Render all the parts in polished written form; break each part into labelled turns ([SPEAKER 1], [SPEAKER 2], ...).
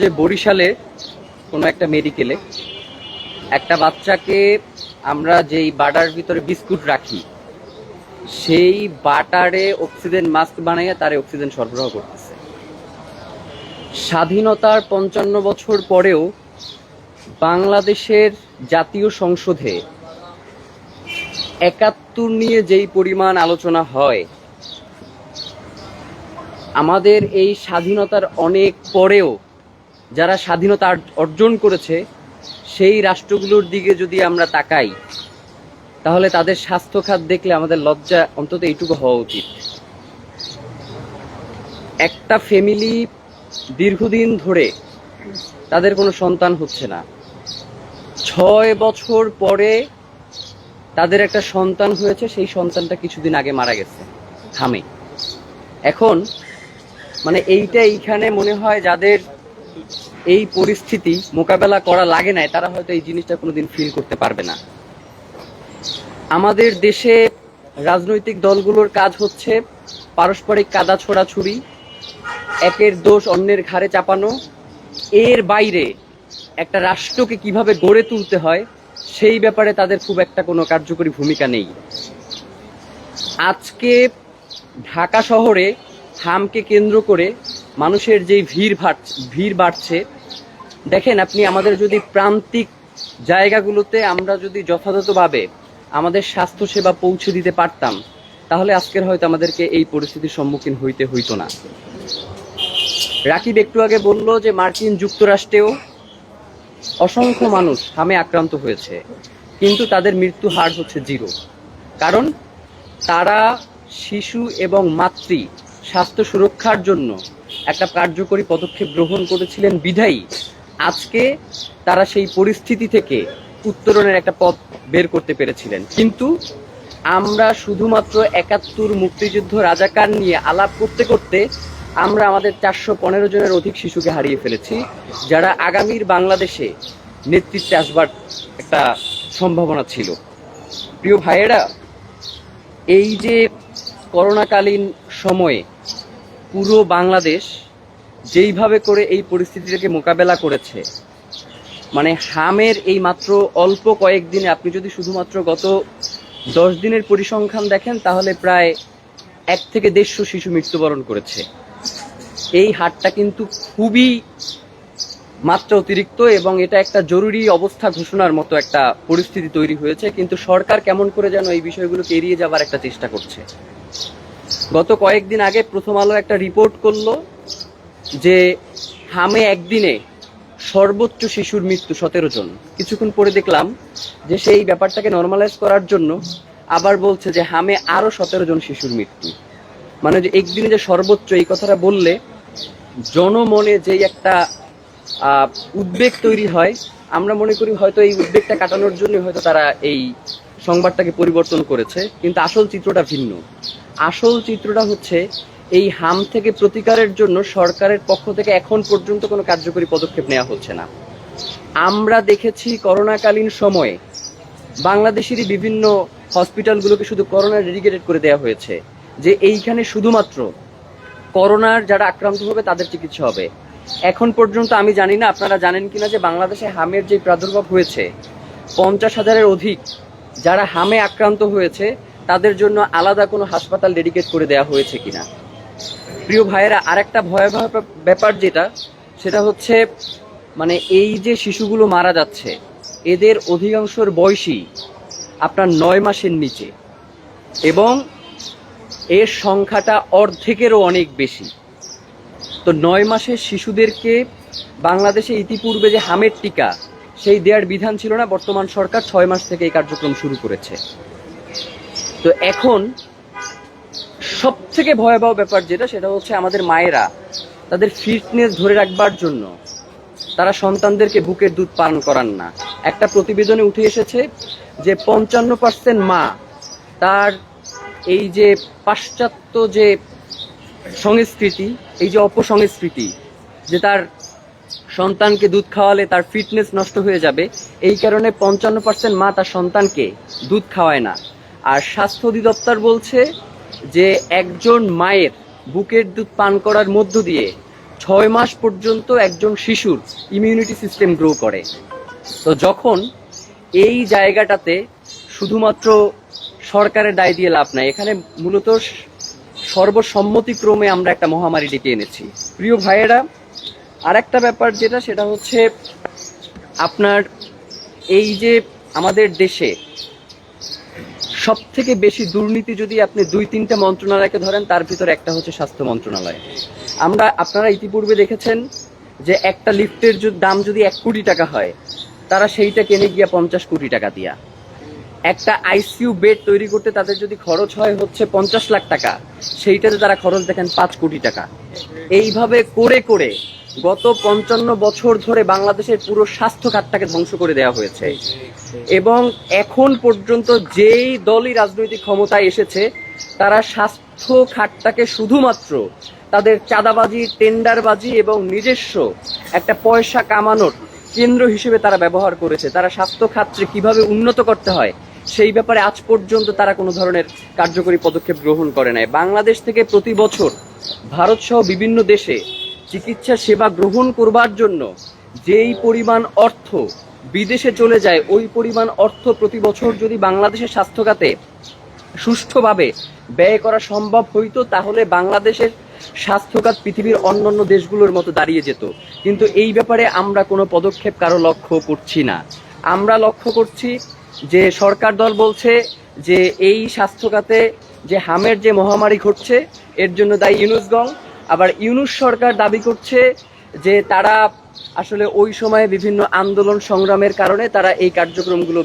[SPEAKER 1] যে বরিশালে কোনো একটা মেডিকেলে একটা বাচ্চাকে আমরা যেই বাটার ভিতরে বিস্কুট রাখি সেই বাটারে অক্সিজেন মাস্ক বানাইয়া তারে অক্সিজেন সরবরাহ করতেছে। স্বাধীনতার ৫৫ বছর পরেও বাংলাদেশের জাতীয় সংসদে ৭১ নিয়ে যেই পরিমাণ আলোচনা হয়, আমাদের এই স্বাধীনতার অনেক পরেও যারা স্বাধীনতা অর্জন করেছে সেই রাষ্ট্রগুলোর দিকে যদি আমরা তাকাই, তাহলে তাদের স্বাস্থ্য খাত দেখলে আমাদের লজ্জা অন্তত এইটুকু হওয়া উচিত। একটা ফ্যামিলি দীর্ঘদিন ধরে তাদের কোনো সন্তান হচ্ছে না, ৬ বছর পরে তাদের একটা সন্তান হয়েছে, সেই সন্তানটা কিছুদিন আগে মারা গেছে হামে। এখন এইখানে মনে হয় যাদের এই পরিস্থিতি মোকাবেলা করা লাগে নাই, তারা হয়তো এই জিনিসটা কোনোদিন ফিল করতে পারবে না। আমাদের দেশে রাজনৈতিক দলগুলোর কাজ হচ্ছে পারস্পরিক কাদা ছোড়াছুড়ি, একের দোষ অন্যের ঘাড়ে চাপানো। এর বাইরে একটা রাষ্ট্রকে কিভাবে গড়ে তুলতে হয় সেই ব্যাপারে তাদের খুব একটা কোনো কার্যকরী ভূমিকা নেই। আজকে ঢাকা শহরে হামকে কেন্দ্র করে মানুষের যে ভিড় বাড়ছে, দেখেন আপনি, আমাদের যদি প্রান্তিক জায়গাগুলোতে আমরা যদি যথাযথভাবে আমাদের স্বাস্থ্যসেবা পৌঁছে দিতে পারতাম, তাহলে আজকের হয়তো আমাদেরকে এই পরিস্থিতির সম্মুখীন হইতো না। রাকিব একটু আগে বলল যে মার্কিন যুক্তরাষ্ট্রেও অসংখ্য মানুষ হামে আক্রান্ত হয়েছে, কিন্তু তাদের মৃত্যু হার হচ্ছে 0। কারণ তারা শিশু এবং মাতৃ স্বাস্থ্য সুরক্ষার জন্য একটা কার্যকরী পদক্ষেপ গ্রহণ করেছিলেন বিধায়ী আজকে তারা সেই পরিস্থিতি থেকে উত্তরণের একটা পথ বের করতে পেরেছিলেন। কিন্তু আমরা শুধুমাত্র ৭১ মুক্তিযুদ্ধ রাজাকার নিয়ে আলাপ করতে করতে আমরা আমাদের ৪১৫ জনের অধিক শিশুকে হারিয়ে ফেলেছি, যারা আগামীর বাংলাদেশে নেতৃত্বে আসবার একটা সম্ভাবনা ছিল। প্রিয় ভাইয়েরা, এই যে করোনাকালীন সময়ে পুরো বাংলাদেশ যেইভাবে করে এই পরিস্থিতিটাকে মোকাবেলা করেছে, হামের এই মাত্র অল্প কয়েকদিনে আপনি যদি শুধুমাত্র গত 10 দিনের পরিসংখ্যান দেখেন, তাহলে প্রায় ১ থেকে ১৫০ শিশু মৃত্যুবরণ করেছে। এই হারটা কিন্তু খুবই মাত্রা অতিরিক্ত এবং এটা একটা জরুরি অবস্থা ঘোষণার মতো একটা পরিস্থিতি তৈরি হয়েছে। কিন্তু সরকার কেমন করে যেন এই বিষয়গুলোকে এড়িয়ে যাবার একটা চেষ্টা করছে। গত কয়েকদিন আগে প্রথম আলো একটা রিপোর্ট করলো যে হামে একদিনে সর্বোচ্চ শিশুর মৃত্যু 17 জন। কিছুক্ষণ পরে দেখলাম যে সেই ব্যাপারটাকে নর্মালাইজ করার জন্য আবার বলছে যে হামে আরো 17 জন শিশুর মৃত্যু। যে একদিনে যে সর্বোচ্চ, এই কথাটা বললে জনমনে যেই একটা উদ্বেগ তৈরি হয়, আমরা মনে করি হয়তো এই উদ্বেগটা কাটানোর জন্য হয়তো তারা এই সংবাদটাকে পরিবর্তন করেছে, কিন্তু আসল চিত্রটা ভিন্ন। আসল চিত্রটা হচ্ছে এই হাম থেকে প্রতিকারের জন্য সরকারের পক্ষ থেকে এখন পর্যন্ত কোনো কার্যকরী পদক্ষেপ নেওয়া হচ্ছে না। আমরা দেখেছি করোনাকালীন সময়ে বাংলাদেশেরই বিভিন্ন হসপিটালগুলোকে শুধু করোনা ডেডিকেটেড করে দেওয়া হয়েছে, যে এইখানে শুধুমাত্র করোনার যারা আক্রান্ত হবে তাদের চিকিৎসা হবে। এখন পর্যন্ত আমি জানি না আপনারা জানেন কিনা যে বাংলাদেশে হামের যে প্রাদুর্ভাব হয়েছে, ৫০,০০০-এর অধিক যারা হামে আক্রান্ত হয়েছে তাদের জন্য আলাদা কোনো হাসপাতাল ডেডিকেট করে দেওয়া হয়েছে কিনা। প্রিয় ভাইয়েরা, আরেকটা ভয়াবহ ব্যাপার সেটা হচ্ছে এই যে শিশুগুলো মারা যাচ্ছে, এদের অধিকাংশের বয়সই আপনার ৯ মাসের নিচে এবং এর সংখ্যাটা অর্ধেকেরও অনেক বেশি। তো ৯ মাসের শিশুদেরকে বাংলাদেশে ইতিপূর্বে যে হামের টিকা সেই দেওয়ার বিধান ছিল না, বর্তমান সরকার ৬ মাস থেকে এই কার্যক্রম শুরু করেছে। তো এখন সবথেকে ভয়াবহ ব্যাপার সেটা হচ্ছে আমাদের মায়েরা তাদের ফিটনেস ধরে রাখবার জন্য তারা সন্তানদেরকে বুকের দুধ পান করান না। একটা প্রতিবেদনে উঠে এসেছে যে ৫৫% মা তার এই যে পাশ্চাত্য যে সংস্কৃতি, এই যে অপসংস্কৃতি, যে তার সন্তানকে দুধ খাওয়ালে তার ফিটনেস নষ্ট হয়ে যাবে, এই কারণে ৫৫% মা তার সন্তানকে দুধ খাওয়ায় না। আর স্বাস্থ্য অধিদপ্তর বলছে যে একজন মায়ের বুকের দুধ পান করার মধ্য দিয়ে 6 মাস পর্যন্ত একজন শিশুর ইমিউনিটি সিস্টেম গ্রো করে। তো যখন এই জায়গাটাতে শুধুমাত্র সরকারের দায় দিয়ে লাভ নাই, এখানে মূলত সর্বসম্মতিক্রমে আমরা একটা মহামারী ডেকে এনেছি। প্রিয় ভাইয়েরা, আর একটা ব্যাপার যেটা, সেটা হচ্ছে আপনার এই যে আমাদের দেশে সব থেকে বেশি দুর্নীতি যদি আপনি 2-3টা মন্ত্রণালয়কে ধরেন, তার ভিতরে একটা হচ্ছে স্বাস্থ্য মন্ত্রণালয়। আপনারা ইতিপূর্বে দেখেছেন যে একটা লিফটের দাম যদি 1 কোটি টাকা হয়, তারা সেইটা কিনে গিয়া 50 কোটি টাকা দিয়া। একটা আইসিইউ বেড তৈরি করতে তাদের যদি খরচ হয় হচ্ছে 50 লাখ টাকা, সেইটাতে তারা খরচ দেখেন 5 কোটি টাকা। এইভাবে করে করে গত 55 বছর ধরে বাংলাদেশের পুরো স্বাস্থ্য খাতটাকে ধ্বংস করে দেওয়া হয়েছে। এবং এখন পর্যন্ত যেই দলই রাজনৈতিক ক্ষমতায় এসেছে, তারা স্বাস্থ্য খাতটাকে শুধুমাত্র তাদের চাঁদাবাজি, টেন্ডারবাজি এবং নিজস্ব একটা পয়সা কামানোর কেন্দ্র হিসেবে তারা ব্যবহার করেছে। তারা স্বাস্থ্য খাতকে কিভাবে উন্নত করতে হয় সেই ব্যাপারে আজ পর্যন্ত তারা কোনো ধরনের কার্যকরী পদক্ষেপ গ্রহণ করে নাই। বাংলাদেশ থেকে প্রতি বছর ভারত সহ বিভিন্ন দেশে চিকিৎসা সেবা গ্রহণ করবার জন্য যেই পরিমাণ অর্থ বিদেশে চলে যায়, ওই পরিমাণ অর্থ প্রতি বছর যদি বাংলাদেশের স্বাস্থ্য খাতে সুষ্ঠুভাবে ব্যয় করা সম্ভব হইতো, তাহলে বাংলাদেশের স্বাস্থ্যখাত পৃথিবীর অন্যান্য দেশগুলোর মতো দাঁড়িয়ে যেত। কিন্তু এই ব্যাপারে আমরা কোনো পদক্ষেপ কারো লক্ষ্য করছি না। আমরা লক্ষ্য করছি যে সরকার দল বলছে যে এই স্বাস্থ্যখাতে যে হামের যে মহামারী ঘটছে এর জন্য দায়ী ইউনূসগণ। আবার ইউনূস সরকার দাবি করছে যে তারা আসলে ওই সময়ে বিভিন্ন আন্দোলন সংগ্রামের কারণে তারা এই কার্যক্রমগুলো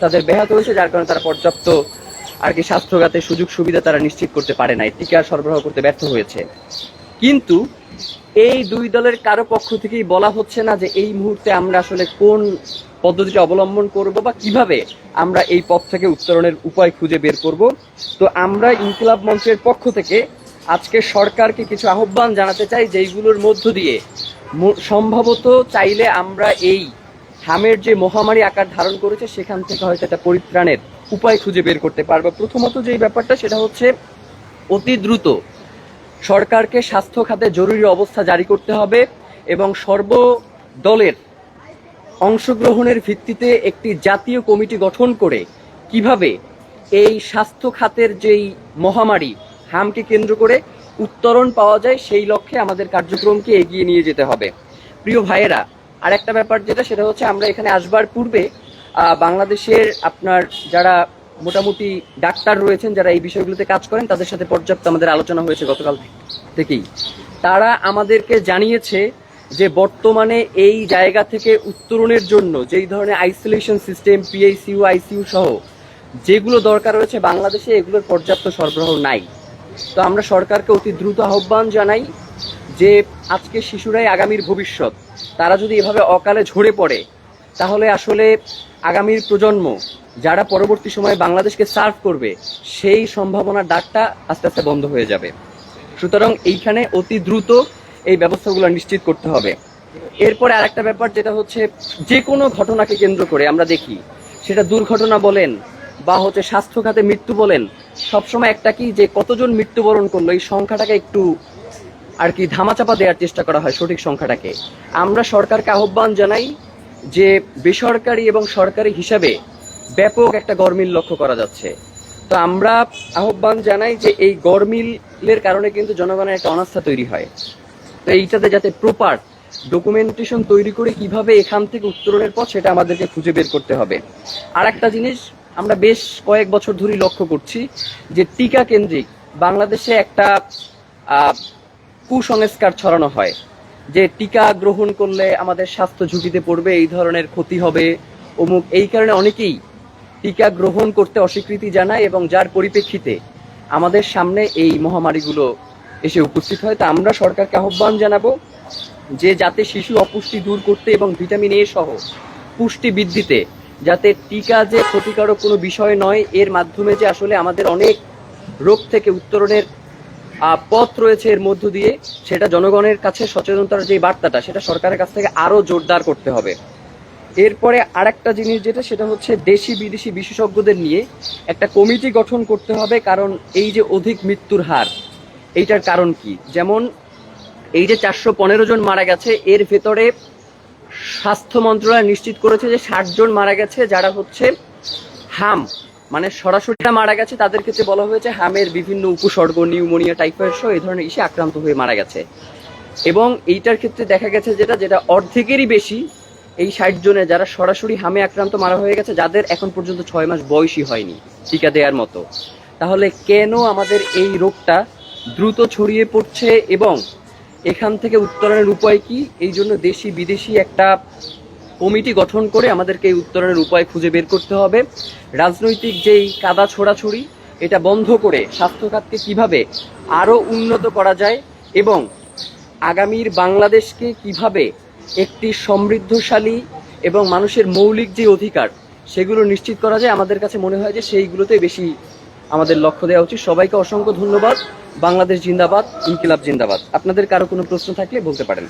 [SPEAKER 1] তাদের ব্যাহত হয়েছে, যার কারণে তারা পর্যাপ্ত স্বাস্থ্যখাতে সুযোগ সুবিধা তারা নিশ্চিত করতে পারে নাই, টিকা সরবরাহ করতে ব্যর্থ হয়েছে। কিন্তু এই দুই দলের কারো পক্ষ থেকেই বলা হচ্ছে না যে এই মুহূর্তে আমরা আসলে কোন পদ্ধতিটা অবলম্বন করব বা কিভাবে আমরা এই পথ থেকে উত্তরণের উপায় খুঁজে বের করব। তো আমরা ইনকিলাব মঞ্চের পক্ষ থেকে আজকে সরকারকে কিছু আহ্বান জানাতে চাই, যেইগুলোর মধ্য দিয়ে সম্ভবত চাইলে আমরা এই হামের যে মহামারী আকার ধারণ করেছে সেখান থেকে হয়তো একটা পরিত্রাণের উপায় খুঁজে বের করতে পারবো। প্রথমত যে ব্যাপারটা, সেটা হচ্ছে অতি দ্রুত সরকারকে স্বাস্থ্য খাতে জরুরি অবস্থা জারি করতে হবে এবং সর্বদলের অংশগ্রহণের ভিত্তিতে একটি জাতীয় কমিটি গঠন করে কিভাবে এই স্বাস্থ্য খাতের যেই মহামারী হামকে কেন্দ্র করে উত্তরণ পাওয়া যায় সেই লক্ষ্যে আমাদের কার্যক্রমকে এগিয়ে নিয়ে যেতে হবে। প্রিয় ভাইয়েরা, আর একটা ব্যাপার যেটা, সেটা হচ্ছে আমরা এখানে আসবার পূর্বে বাংলাদেশের আপনার যারা মোটামুটি ডাক্তার রয়েছেন, যারা এই বিষয়গুলোতে কাজ করেন, তাদের সাথে পর্যাপ্ত আমাদের আলোচনা হয়েছে গতকাল থেকেই। তারা আমাদেরকে জানিয়েছে যে বর্তমানে এই জায়গা থেকে উত্তরণের জন্য যেই ধরনের আইসোলেশন সিস্টেম, পিআইসিইউ, আইসিইউ সহ যেগুলো দরকার রয়েছে বাংলাদেশে, এগুলোর পর্যাপ্ত সরবরাহ নাই। তো আমরা সরকারকে অতি দ্রুত আহ্বান জানাই যে আজকে শিশুরাই আগামীর ভবিষ্যৎ, তারা যদি এভাবে অকালে ঝরে পড়ে তাহলে আসলে আগামীর প্রজন্ম যারা পরবর্তী সময়ে বাংলাদেশকে সার্ভ করবে, সেই সম্ভাবনার দ্বারটা আস্তে আস্তে বন্ধ হয়ে যাবে। সুতরাং এইখানে অতি দ্রুত এই ব্যবস্থাগুলো নিশ্চিত করতে হবে। এরপরে আর একটা ব্যাপার যেটা হচ্ছে, যে কোনো ঘটনাকে কেন্দ্র করে আমরা দেখি, সেটা দুর্ঘটনা বলেন বা হচ্ছে স্বাস্থ্য খাতে মৃত্যু বলেন, সবসময় একটা কি যে কতজন মৃত্যুবরণ করলো এই সংখ্যাটাকে একটু ধামাচাপা দেওয়ার চেষ্টা করা হয়, সঠিক সংখ্যাটাকে। আমরা সরকারকে আহ্বান জানাই যে বেসরকারি এবং সরকারি হিসাবে ব্যাপক একটা গরমিল লক্ষ্য করা যাচ্ছে। তো আমরা আহ্বান জানাই যে এই গরমিলের কারণে কিন্তু জনগণের একটা অনাস্থা তৈরি হয়। তো এইটাতে যাতে প্রপার ডকুমেন্টেশন তৈরি করে কিভাবে এখান থেকে উত্তরণের পথ, সেটা আমাদেরকে খুঁজে বের করতে হবে। আর একটা জিনিস আমরা বেশ কয়েক বছর ধরেই লক্ষ্য করছি যে টিকা কেন্দ্রিক বাংলাদেশে একটা কুসংস্কার ছড়ানো হয় যে টিকা গ্রহণ করলে আমাদের স্বাস্থ্য ঝুঁকিতে পড়বে, এই ধরনের ক্ষতি হবে অমুক। এই কারণে অনেকেই টিকা গ্রহণ করতে অস্বীকৃতি জানায় এবং যার পরিপ্রেক্ষিতে আমাদের সামনে এই মহামারীগুলো এসে উপস্থিত হয়। তা আমরা সরকারকে আহ্বান জানাবো যে যাতে শিশু অপুষ্টি দূর করতে এবং ভিটামিন এ সহ পুষ্টি বৃদ্ধিতে যাতে টিকা যে ক্ষতিকারক কোনো বিষয় নয়, এর মাধ্যমে যে আসলে আমাদের অনেক রোগ থেকে উত্তরণের পথ রয়েছে এর মধ্য দিয়ে, সেটা জনগণের কাছে সচেতনতার যে বার্তাটা, সেটা সরকারের কাছ থেকে আরো জোরদার করতে হবে। এরপরে আরেকটা জিনিস যেটা, সেটা হচ্ছে দেশি বিদেশি বিশেষজ্ঞদের নিয়ে একটা কমিটি গঠন করতে হবে। কারণ এই যে অধিক মৃত্যুর হার, এইটার কারণ কি? যেমন এই যে 415 জন মারা গেছে, এর ভেতরে স্বাস্থ্য মন্ত্রণালয় নিশ্চিত করেছে যে 60 জন মারা গেছে যারা হচ্ছে হাম, মানে সরাসরি মারা গেছে। তাদের ক্ষেত্রে বলা হয়েছে হামের বিভিন্ন উপসর্গ, নিউমোনিয়া, টাইফয়েড সহ এই ধরনের ইসে আক্রান্ত হয়ে মারা গেছে। এবং এইটার ক্ষেত্রে দেখা গেছে যেটা অর্ধেকেরই বেশি, এই 60 জনে যারা সরাসরি হামে আক্রান্ত মারা হয়ে গেছে, যাদের এখন পর্যন্ত 6 মাস বয়সই হয়নি টিকা দেওয়ার মতো। তাহলে কেন আমাদের এই রোগটা দ্রুত ছড়িয়ে পড়ছে এবং এখান থেকে উত্তরণের উপায় কি? এই জন্য দেশি বিদেশি একটা কমিটি গঠন করে আমাদেরকে এই উত্তরণের উপায় খুঁজে বের করতে হবে। রাজনৈতিক যেই কাদা ছোড়াছুড়ি, এটা বন্ধ করে স্বাস্থ্য খাতকে কিভাবে আরো উন্নত করা যায় এবং আগামীর বাংলাদেশকে কিভাবে একটি সমৃদ্ধশালী এবং মানুষের মৌলিক যে অধিকার সেগুলো নিশ্চিত করা যায়, আমাদের কাছে মনে হয় যে সেইগুলোতে বেশি আমাদের লক্ষ্য দেওয়া উচিত। সবাইকে অসংখ্য ধন্যবাদ। বাংলাদেশ জিন্দাবাদ, ইনকিলাব জিন্দাবাদ। আপনাদের কারো কোনো প্রশ্ন থাকলে বলতে পারেন।